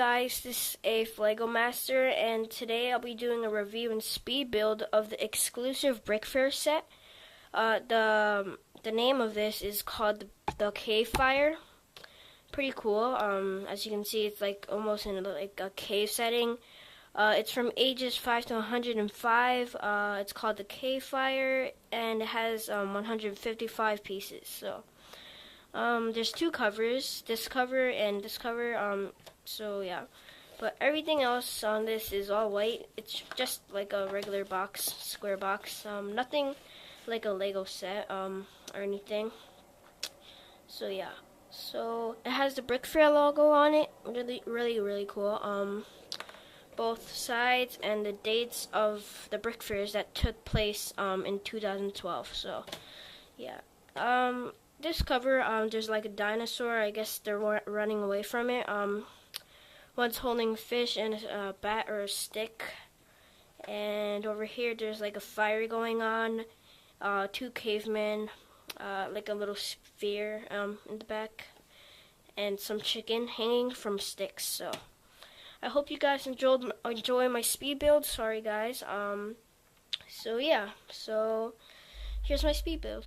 guys, this is Ace Lego Master, and today I'll be doing a review and speed build of the exclusive Brickfair set. The name of this is called the Cave Fire. Pretty cool. As you can see, it's like almost in like a cave setting. It's from ages 5 to 105. It's called the Cave Fire, and it has 155 pieces. So there's two covers, this cover and this cover. So yeah, but everything else on this is all white. It's just like a regular box, square box. Nothing like a Lego set or anything. So yeah, so it has the Brickfair logo on it. Really cool. Both sides and the dates of the Brickfairs that took place in 2012. So yeah. This cover, there's like a dinosaur. I guess they're running away from it. One's holding fish and a bat or a stick. And over here, there's like a fire going on. Two cavemen, like a little sphere in the back, and some chicken hanging from sticks. So I hope you guys enjoy my speed build. Sorry guys. So yeah. So here's my speed build.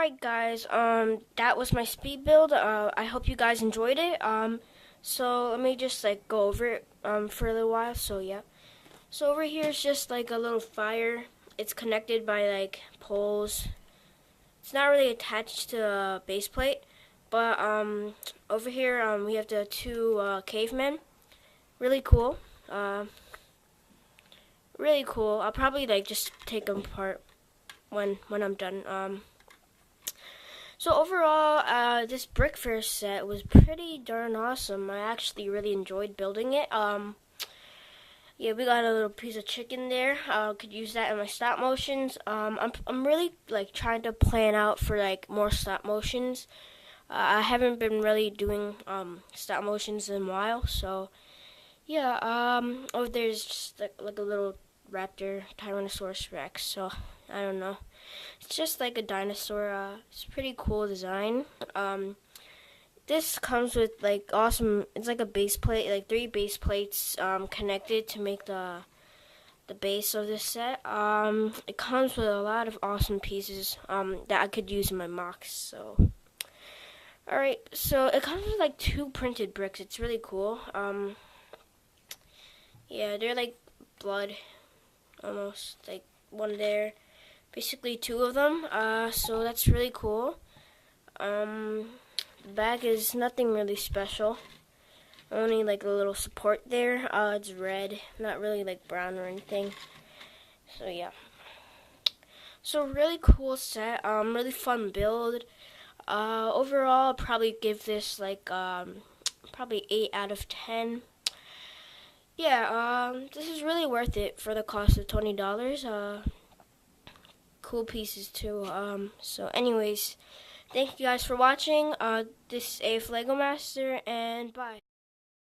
Alright guys, that was my speed build. I hope you guys enjoyed it. So let me just like go over it for a little while. So yeah. So over here is just like a little fire. It's connected by like poles. It's not really attached to a base plate, but over here we have the two cavemen. Really cool. Really cool. I'll probably like just take them apart when I'm done. So overall, this Brickfair set was pretty darn awesome. I actually really enjoyed building it. Yeah, we got a little piece of chicken there. Could use that in my stop motions. I'm really like trying to plan out for like more stop motions. I haven't been really doing stop motions in a while, so yeah. Over there's just like a little raptor, Tyrannosaurus Rex. So I don't know. It's just like a dinosaur. It's a pretty cool design. This comes with like awesome. It's like a base plate, like 3 base plates connected to make the base of this set. It comes with a lot of awesome pieces that I could use in my mocks. So, all right. So it comes with like 2 printed bricks. It's really cool. Yeah, they're like blood, almost like one there. Basically 2 of them. So that's really cool. The bag is nothing really special. Only like a little support there. It's red, not really like brown or anything. So yeah. So really cool set. Really fun build. Overall, I'll probably give this like probably 8 out of 10. Yeah. This is really worth it for the cost of $20. Cool pieces too. So anyways, thank you guys for watching. This is AF Lego Master, and bye.